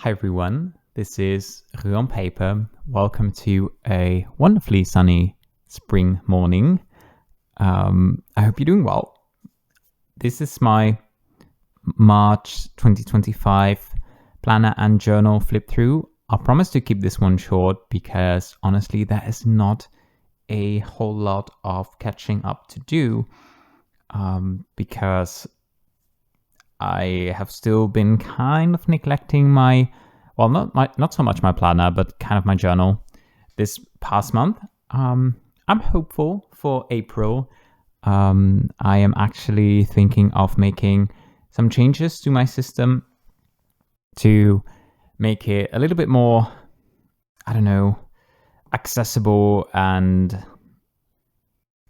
Hi everyone, this is Rue on Paper. Welcome to a wonderfully sunny spring morning. I hope you're doing well. This is my March 2025 planner and journal flip through. I promise to keep this one short because honestly there is not a whole lot of catching up to do because I have still been kind of neglecting not so much my planner, but kind of my journal this past month. I'm hopeful for April. I am actually thinking of making some changes to my system to make it a little bit more, accessible and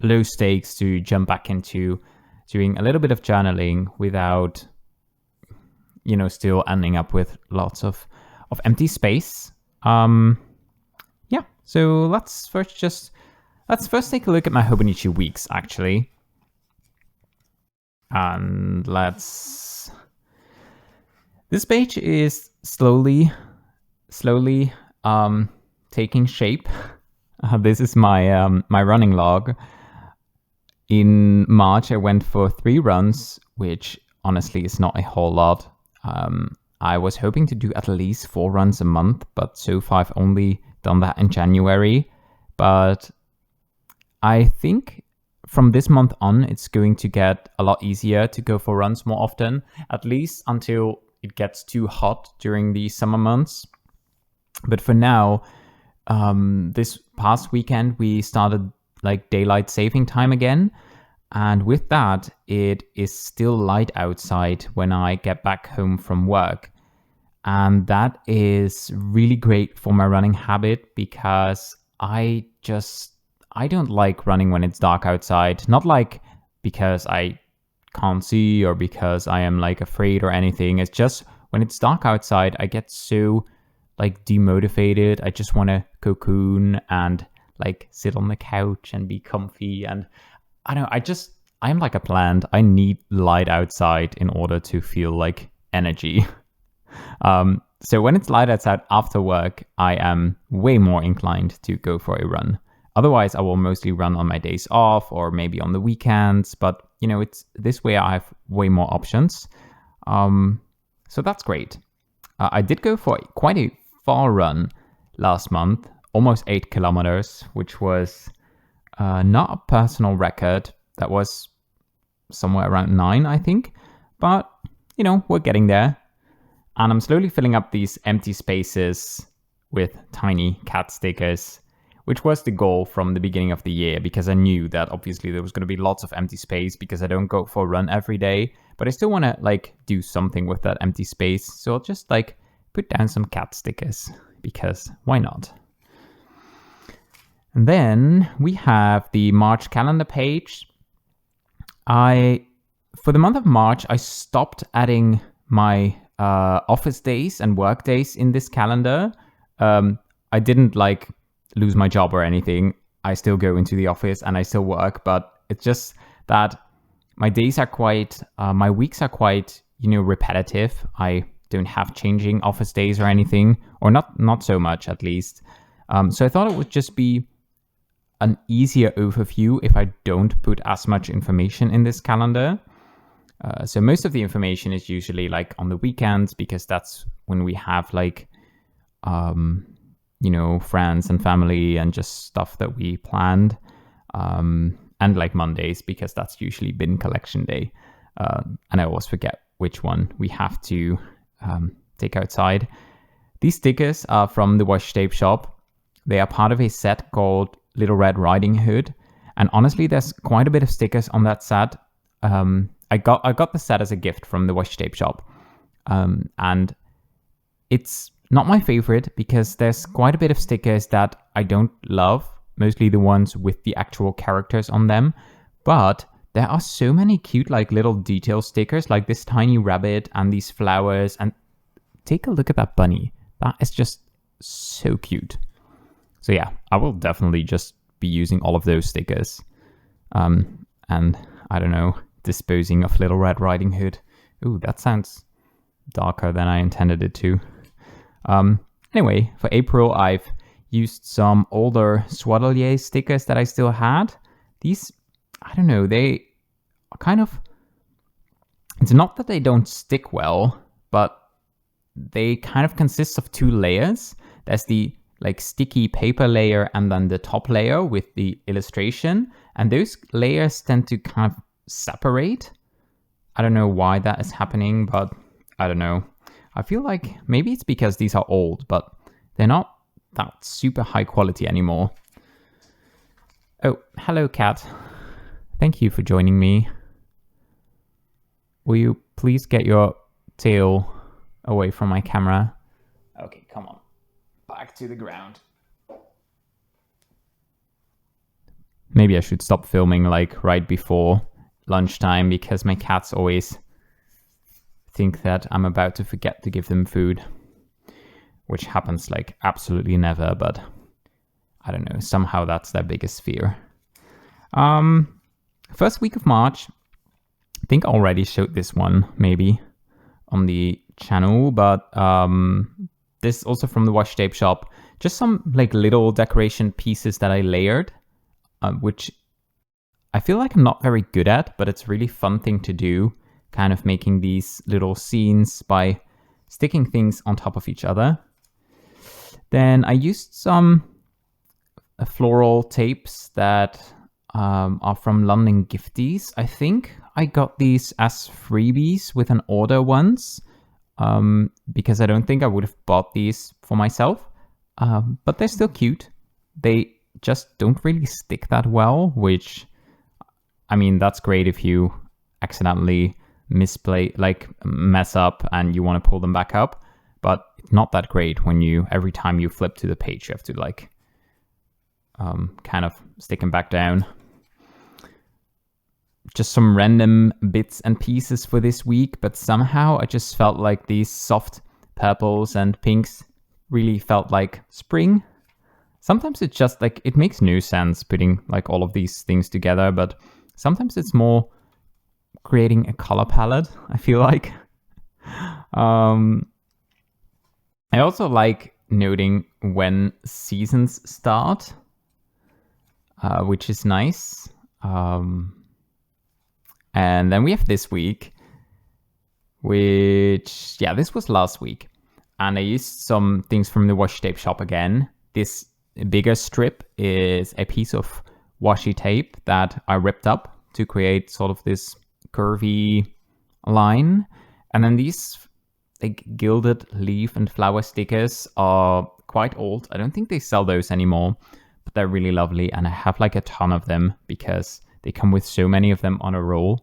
low stakes to jump back into doing a little bit of journaling without still ending up with lots of empty space. So let's first take a look at my Hobonichi Weeks actually. And this page is slowly taking shape. This is my my running log. In March, I went for 3 runs, which honestly is not a whole lot. I was hoping to do at least 4 runs a month, but so far I've only done that in January. But I think from this month on, it's going to get a lot easier to go for runs more often, at least until it gets too hot during the summer months. But for now, this past weekend, we started like daylight saving time again. And with that, it is still light outside when I get back home from work. And that is really great for my running habit because I don't like running when it's dark outside. Not like because I can't see or because I am like afraid or anything. It's just when it's dark outside, I get so like demotivated. I just want to cocoon and like sit on the couch and be comfy. And I don't know, I'm like a plant. I need light outside in order to feel like energy. So when it's light outside after work, I am way more inclined to go for a run. Otherwise, I will mostly run on my days off or maybe on the weekends. But, it's this way I have way more options. So that's great. I did go for quite a far run last month, almost 8 kilometers, which was not a personal record. That was somewhere around 9, I think. But, we're getting there. And I'm slowly filling up these empty spaces with tiny cat stickers, which was the goal from the beginning of the year, because I knew that obviously there was going to be lots of empty space because I don't go for a run every day. But I still want to do something with that empty space. So I'll just put down some cat stickers because why not? And then we have the March calendar page. For the month of March, I stopped adding my office days and work days in this calendar. I didn't lose my job or anything. I still go into the office and I still work, but it's just that my days are my weeks are quite, repetitive. I don't have changing office days or anything, or not so much at least. So I thought it would just be an easier overview if I don't put as much information in this calendar. So most of the information is usually on the weekends because that's when we have friends and family and just stuff that we planned. And Mondays because that's usually bin collection day. And I always forget which one we have to take outside. These stickers are from the washi tape shop. They are part of a set called Little Red Riding Hood. And honestly, there's quite a bit of stickers on that set. I got the set as a gift from the washi tape shop. And it's not my favorite because there's quite a bit of stickers that I don't love, mostly the ones with the actual characters on them. But there are so many cute little detail stickers like this tiny rabbit and these flowers. And take a look at that bunny. That is just so cute. So yeah, I will definitely just be using all of those stickers. And I don't know, disposing of Little Red Riding Hood. Ooh, that sounds darker than I intended it to. Anyway, for April, I've used some older Swaddelier stickers that I still had. These, I don't know, they are kind of... It's not that they don't stick well, but they kind of consist of 2 layers. There's the like sticky paper layer and then the top layer with the illustration. And those layers tend to kind of separate. I don't know why that is happening, but I don't know. I feel like maybe it's because these are old, but they're not that super high quality anymore. Oh, hello, cat. Thank you for joining me. Will you please get your tail away from my camera? Okay, come on. Back to the ground. Maybe I should stop filming like right before lunchtime because my cats always think that I'm about to forget to give them food, which happens like absolutely never, but I don't know, somehow that's their biggest fear. First week of March, I think I already showed this one maybe on the channel, but this is also from the washi tape shop. Just some like little decoration pieces that I layered, which I feel like I'm not very good at, but it's a really fun thing to do, kind of making these little scenes by sticking things on top of each other. Then I used some floral tapes that are from London Gifties. I think I got these as freebies with an order once, because I don't think I would have bought these for myself, but they're still cute. They just don't really stick that well, which, I mean, that's great if you accidentally mess up and you want to pull them back up, but it's not that great when every time you flip to the page, you have to kind of stick them back down. Just some random bits and pieces for this week, but somehow I just felt like these soft purples and pinks really felt like spring. Sometimes it's just like, it makes no sense putting like all of these things together, but sometimes it's more creating a color palette, I feel like. I also like noting when seasons start, which is nice. And then we have this week, which, yeah, this was last week. And I used some things from the washi tape shop again. This bigger strip is a piece of washi tape that I ripped up to create sort of this curvy line. And then these like gilded leaf and flower stickers are quite old. I don't think they sell those anymore, but they're really lovely. And I have like a ton of them because they come with so many of them on a roll.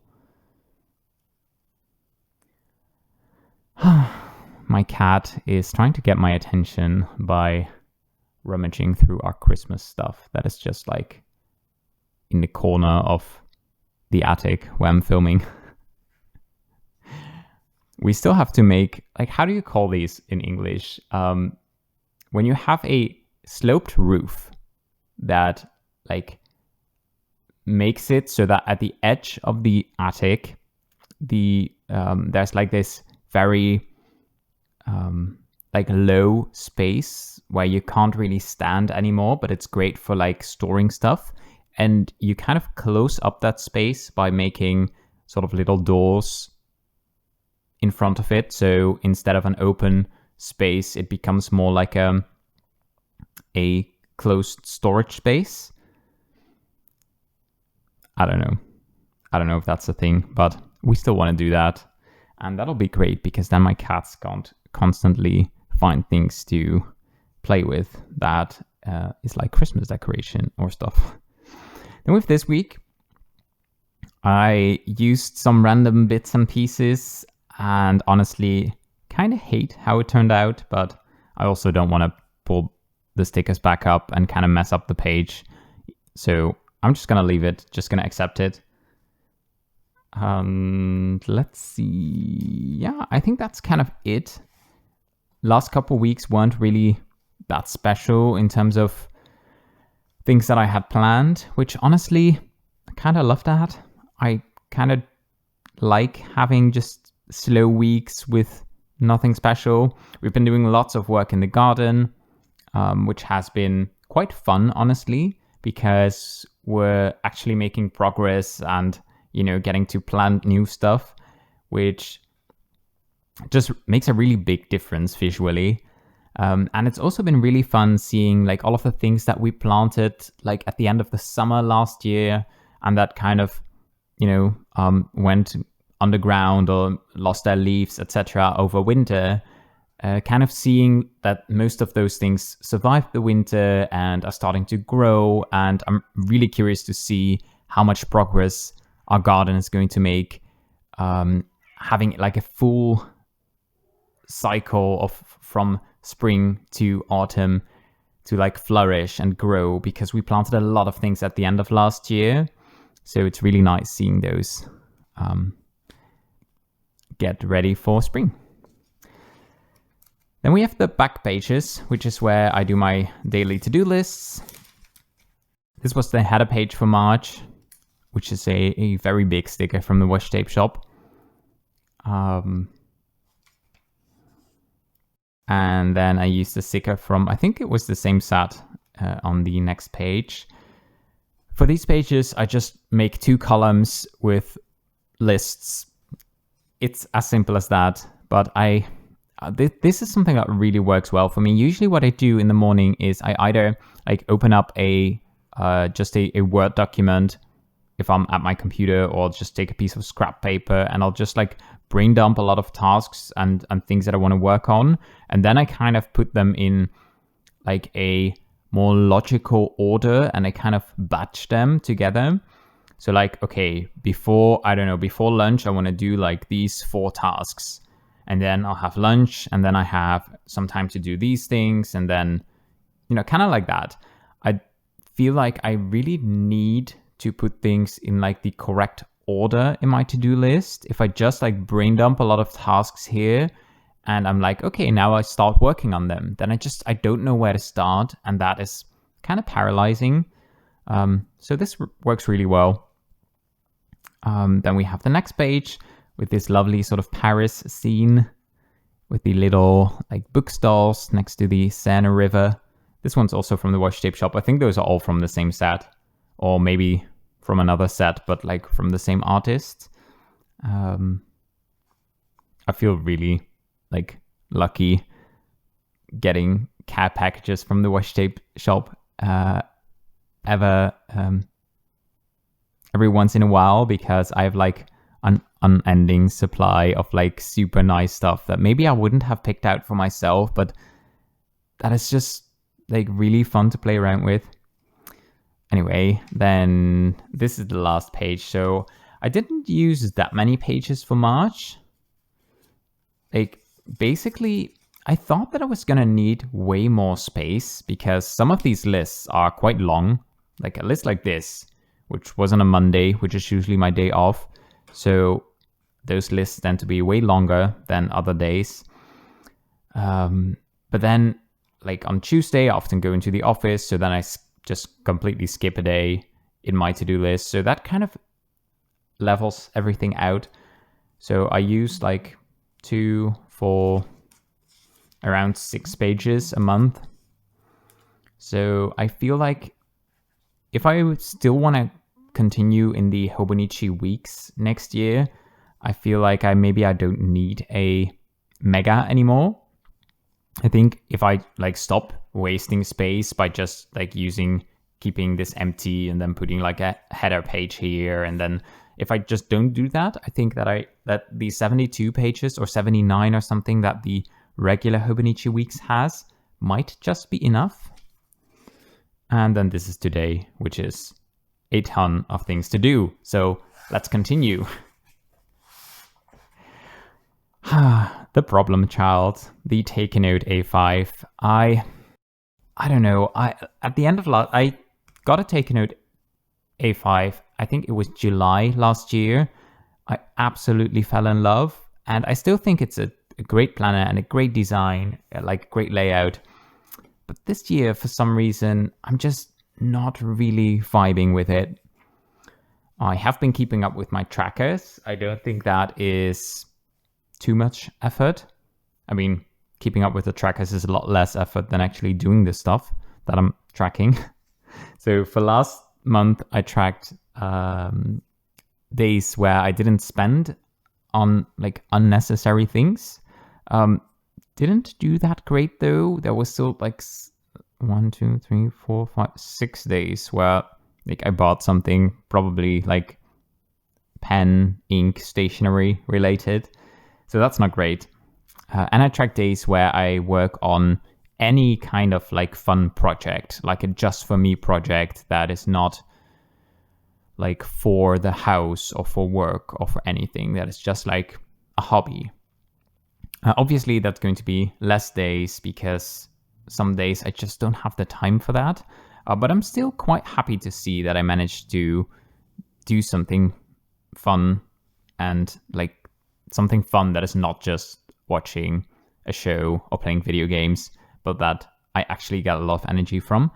My cat is trying to get my attention by rummaging through our Christmas stuff that is just like in the corner of the attic where I'm filming. We still have to make, like, how do you call these in English? When you have a sloped roof that like makes it so that at the edge of the attic, there's like this very like low space where you can't really stand anymore, but it's great for like storing stuff. And you kind of close up that space by making sort of little doors in front of it. So instead of an open space, it becomes more like a closed storage space. I don't know if that's a thing, but we still want to do that. And that'll be great because then my cats can't constantly find things to play with that is like Christmas decoration or stuff. Then with this week, I used some random bits and pieces and honestly kind of hate how it turned out, but I also don't want to pull the stickers back up and kind of mess up the page. So I'm just going to leave it, just going to accept it. Let's see. Yeah, I think that's kind of it. Last couple weeks weren't really that special in terms of things that I had planned, which honestly, I kind of love that. I kind of like having just slow weeks with nothing special. We've been doing lots of work in the garden, which has been quite fun, honestly, because we're actually making progress and, getting to plant new stuff, which just makes a really big difference visually. And it's also been really fun seeing like all of the things that we planted like at the end of the summer last year and that kind of, went underground or lost their leaves, etc. over winter. Kind of seeing that most of those things survived the winter and are starting to grow. And I'm really curious to see how much progress our garden is going to make, having like a full cycle of from spring to autumn to like flourish and grow, because we planted a lot of things at the end of last year. So it's really nice seeing those get ready for spring. Then we have the back pages, which is where I do my daily to-do lists. This was the header page for March, which is a very big sticker from the washi tape shop. And then I used the sticker from, I think it was the same set on the next page. For these pages, I just make 2 columns with lists. It's as simple as that, but this is something that really works well for me. Usually what I do in the morning is I either like open up just a Word document if I'm at my computer, or just take a piece of scrap paper and I'll just like brain dump a lot of tasks and things that I want to work on. And then I kind of put them in like a more logical order and I kind of batch them together. So like, okay, before lunch, I want to do like these 4 tasks. And then I'll have lunch, and then I have some time to do these things. And then, kind of like that. I feel like I really need to put things in like the correct order in my to-do list. If I just like brain dump a lot of tasks here and I'm like, okay, now I start working on them, then I don't know where to start. And that is kind of paralyzing. So this works really well. Then we have the next page with this lovely sort of Paris scene with the little like bookstalls next to the Seine River. This one's also from the washi tape shop. I think those are all from the same set, or maybe from another set, but like from the same artist. I feel really like lucky getting care packages from the washi tape shop every once in a while, because I have like an unending supply of like super nice stuff that maybe I wouldn't have picked out for myself, but that is just like really fun to play around with. Anyway, then this is the last page. So I didn't use that many pages for March. Like basically, I thought that I was gonna need way more space because some of these lists are quite long. Like a list like this, which was on a Monday, which is usually my day off. So those lists tend to be way longer than other days. But then like on Tuesday, I often go into the office. So then I just completely skip a day in my to-do list. So that kind of levels everything out. So I use like 2 for around 6 pages a month. So I feel like if I still want to continue in the Hobonichi Weeks next year, I feel like I don't need a mega anymore. I think if I like stop wasting space by just like keeping this empty and then putting like a header page here, and then if I just don't do that, I think that the 72 pages or 79 or something that the regular Hobonichi Weeks has might just be enough. And then this is today, which is a ton of things to do. So let's continue. The problem child, the Take a Note A5. I don't know. At the end of I got a Take a Note A5. I think it was July last year. I absolutely fell in love, and I still think it's a great planner and a great design, like great layout. But this year, for some reason, I'm just not really vibing with it. I have been keeping up with my trackers. I don't think that is too much effort. I mean, keeping up with the trackers is a lot less effort than actually doing the stuff that I'm tracking. So for last month, I tracked days where I didn't spend on like unnecessary things. Didn't do that great though. There was still like 1, 2, 3, 4, 5, 6 days where like I bought something probably like pen, ink, stationery related. So that's not great. And I track days where I work on any kind of like fun project, like a just for me project that is not like for the house or for work or for anything, that is just like a hobby. Obviously, that's going to be less days because some days I just don't have the time for that. But I'm still quite happy to see that I managed to do something fun and like something fun that is not just watching a show or playing video games, but that I actually get a lot of energy from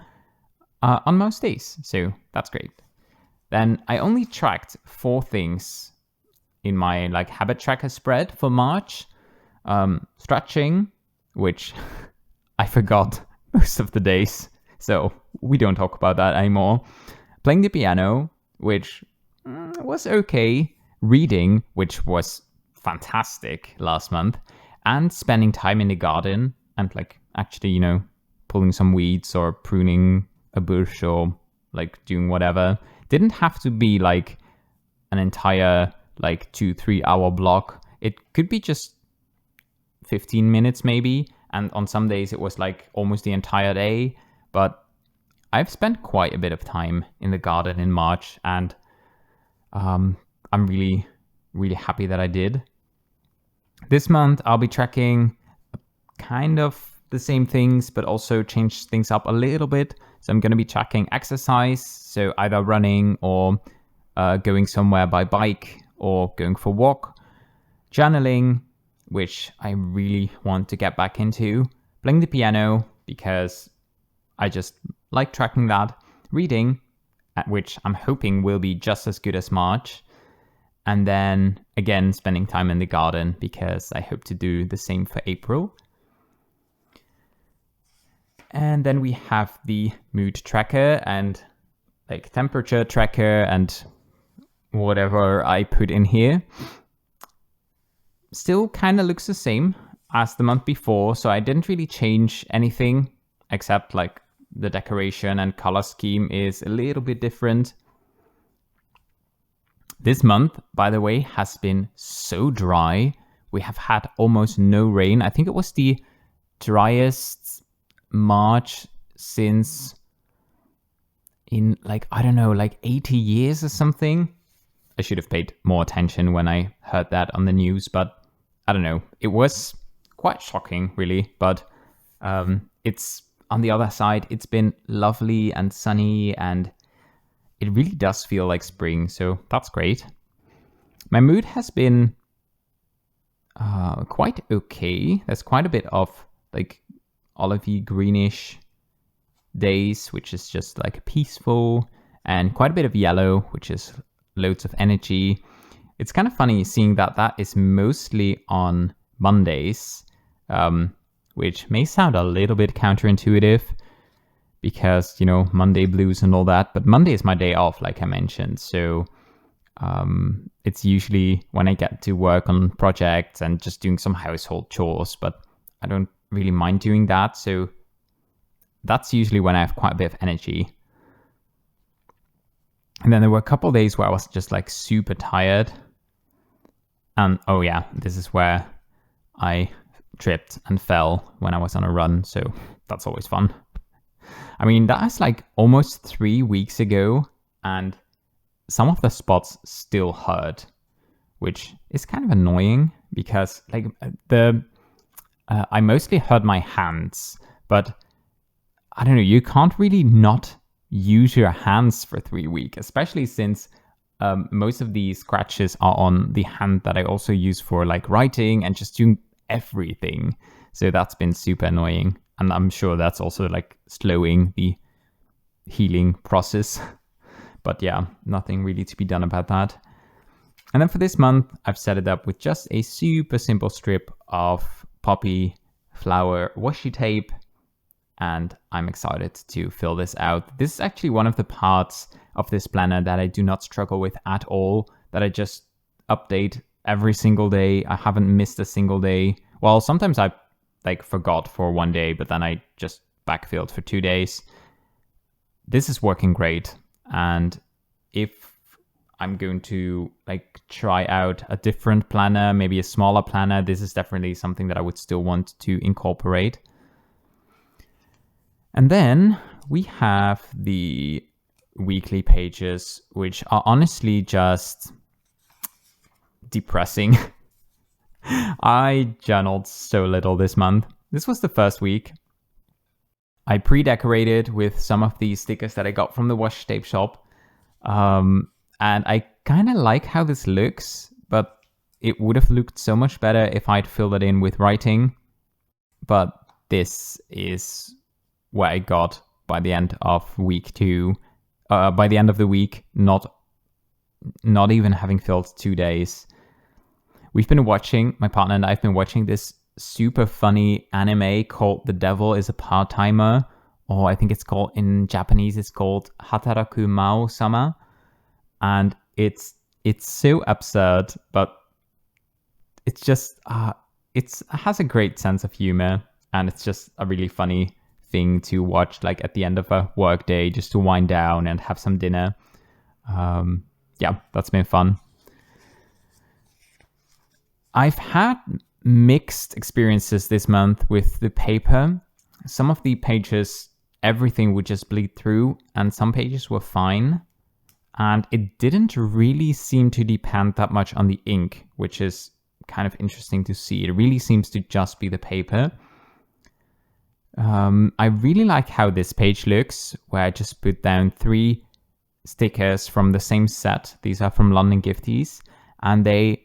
on most days. So that's great. Then I only tracked 4 things in my like habit tracker spread for March. Stretching, which I forgot most of the days, so we don't talk about that anymore. Playing the piano, which was okay. Reading, which was fantastic last month. And spending time in the garden and like actually, you know, pulling some weeds or pruning a bush or like doing whatever. Didn't have to be like an entire like 2-3 hour block. It could be just 15 minutes maybe, and on some days it was like almost the entire day. But I've spent quite a bit of time in the garden in March, and I'm really happy that I did. This month I'll be tracking kind of the same things, but also change things up a little bit. So I'm going to be tracking exercise, so either running or going somewhere by bike or going for a walk. Journaling, which I really want to get back into. Playing the piano, because I just like tracking that. Reading, which I'm hoping will be just as good as March. And then, again, spending time in the garden, because I hope to do the same for April. And then we have the mood tracker and like temperature tracker and whatever I put in here. Still kind of looks the same as the month before, so I didn't really change anything except like the decoration and color scheme is a little bit different. This month, by the way, has been so dry. We have had almost no rain. I think it was the driest March since in like, I don't know, like 80 years or something. I should have paid more attention when I heard that on the news, but I don't know. It was quite shocking, really. But it's on the other side, it's been lovely and sunny, and it really does feel like spring. So that's great. My mood has been quite okay. There's quite a bit of like olivey greenish days, which is just like peaceful, and quite a bit of yellow, which is loads of energy. It's kind of funny seeing that is mostly on Mondays, which may sound a little bit counterintuitive because, you know, Monday blues and all that, but Monday is my day off, like I mentioned. So it's usually when I get to work on projects and just doing some household chores, but I don't really mind doing that. So that's usually when I have quite a bit of energy. And then there were a couple of days where I was just like super tired. And oh yeah, this is where I tripped and fell when I was on a run. So that's always fun. I mean, that's like almost 3 weeks ago, and some of the spots still hurt, which is kind of annoying because like I mostly hurt my hands, but I don't know, you can't really not use your hands for 3 weeks, especially since most of these scratches are on the hand that I also use for like writing and just doing everything. So that's been super annoying. And I'm sure that's also like slowing the healing process. But yeah, nothing really to be done about that. And then for this month, I've set it up with just a super simple strip of poppy flower washi tape, and I'm excited to fill this out. This is actually one of the parts of this planner that I do not struggle with at all, that I just update every single day. I haven't missed a single day. Well, sometimes I forgot for one day, but then I just backfilled for 2 days. This is working great, and if I'm going to try out a different planner, maybe a smaller planner, this is definitely something that I would still want to incorporate. And then we have the weekly pages, which are honestly just depressing. I journaled so little this month. This was the first week. I pre-decorated with some of the stickers that I got from the washi tape shop. And I kind of like how this looks, but it would have looked so much better if I'd filled it in with writing. But this is what I got by the end of week 2. By the end of the week, not even having filled 2 days. My partner and I have been watching this super funny anime called The Devil is a Part-Timer, or I think it's called, in Japanese, it's called Hataraku Mao-sama. And it's so absurd, but it's just, it has a great sense of humor, and it's just a really funny thing to watch at the end of a work day, just to wind down and have some dinner. Yeah, that's been fun. I've had mixed experiences this month with the paper. Some of the pages, everything would just bleed through, and some pages were fine. And it didn't really seem to depend that much on the ink, which is kind of interesting to see. It really seems to just be the paper. I really like how this page looks, where I just put down 3 stickers from the same set. These are from London Gifties, and they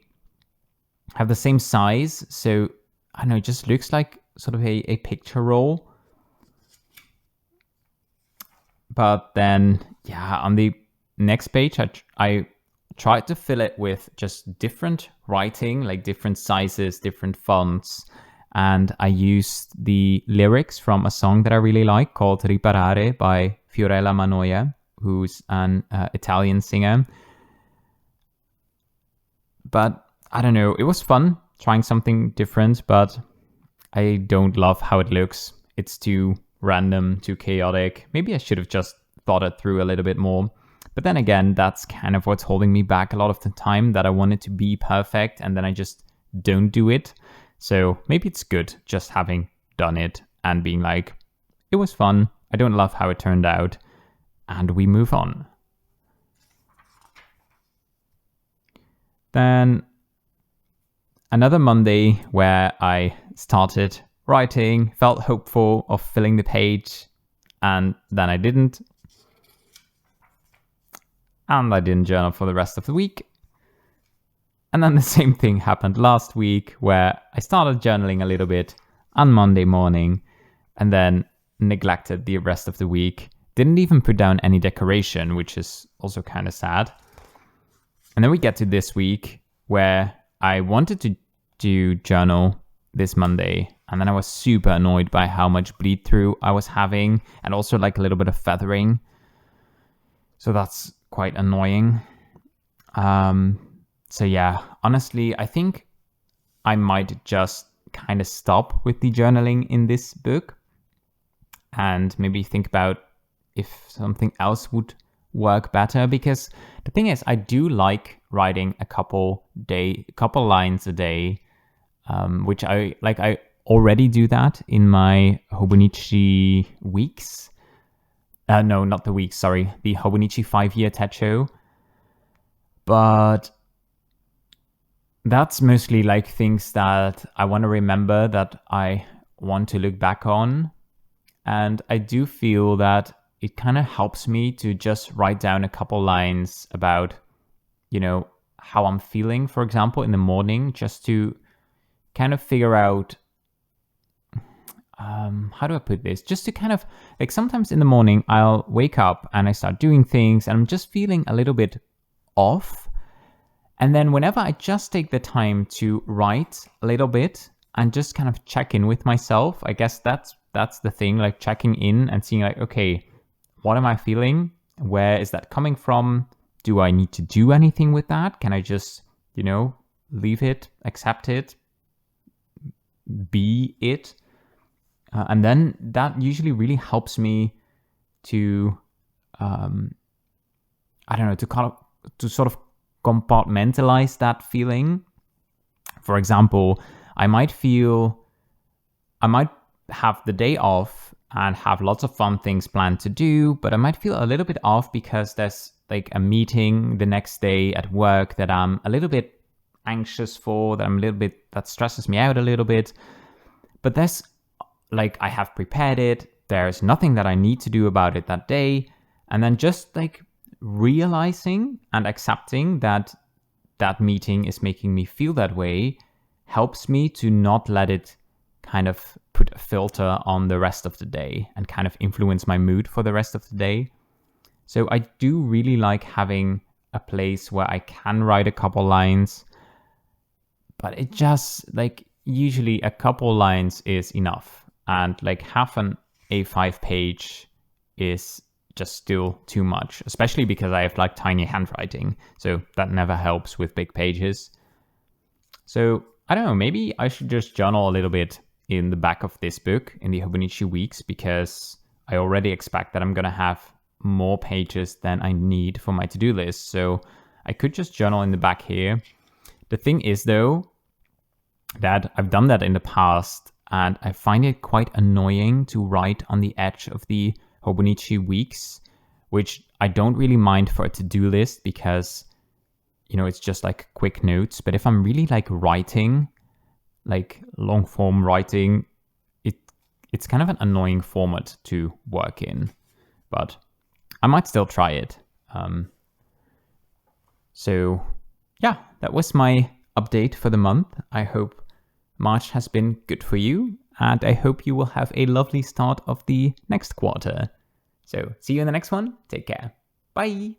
have the same size. So, I don't know, it just looks like sort of a picture roll. But then, yeah, on the next page, I tried to fill it with just different writing, different sizes, different fonts. And I used the lyrics from a song that I really like called Riparare by Fiorella Manoia, who's an Italian singer. But I don't know, it was fun trying something different, but I don't love how it looks. It's too random, too chaotic. Maybe I should have just thought it through a little bit more. But then again, that's kind of what's holding me back a lot of the time, that I want it to be perfect and then I just don't do it. So maybe it's good just having done it and being like, it was fun, I don't love how it turned out, and we move on. Then another Monday where I started writing, felt hopeful of filling the page, and then I didn't. And I didn't journal for the rest of the week. And then the same thing happened last week, where I started journaling a little bit on Monday morning and then neglected the rest of the week. Didn't even put down any decoration, which is also kind of sad. And then we get to this week where I wanted to do journal this Monday, and then I was super annoyed by how much bleed through I was having, and also a little bit of feathering. So that's quite annoying. So yeah, honestly, I think I might just kind of stop with the journaling in this book and maybe think about if something else would work better. Because the thing is, I do like writing a couple lines a day, which I already do that in my Hobonichi Weeks. No, not the weeks, sorry. The Hobonichi 5-year Techo. But that's mostly things that I want to remember, that I want to look back on. And I do feel that it kind of helps me to just write down a couple lines about, how I'm feeling, for example, in the morning, just to kind of figure out, how do I put this? Just to kind of, sometimes in the morning, I'll wake up and I start doing things and I'm just feeling a little bit off. And then whenever I just take the time to write a little bit, and just kind of check in with myself. I guess that's the thing, like checking in and seeing like, okay, what am I feeling? Where is that coming from? Do I need to do anything with that? Can I just, leave it, accept it, be it? And then that usually really helps me to, to sort of compartmentalize that feeling. For example, I might have the day off and have lots of fun things planned to do, but I might feel a little bit off because there's like a meeting the next day at work that I'm a little bit anxious for, that stresses me out a little bit. But there's like, I have prepared it. There's nothing that I need to do about it that day. And then just like realizing and accepting that that meeting is making me feel that way helps me to not let it kind of put a filter on the rest of the day and kind of influence my mood for the rest of the day. So I do really like having a place where I can write a couple lines, but it just like usually a couple lines is enough. And like half an A5 page is just still too much, especially because I have like tiny handwriting. So that never helps with big pages. So I don't know, maybe I should just journal a little bit in the back of this book in the Hobonichi Weeks, because I already expect that I'm going to have more pages than I need for my to-do list. So I could just journal in the back here. The thing is though, that I've done that in the past and I find it quite annoying to write on the edge of the Hobonichi Weeks, which I don't really mind for a to-do list because, it's just like quick notes. But if I'm really like writing, like long form writing, it's kind of an annoying format to work in, but I might still try it. So yeah, that was my update for the month. I hope March has been good for you, and I hope you will have a lovely start of the next quarter. So see you in the next one. Take care. Bye.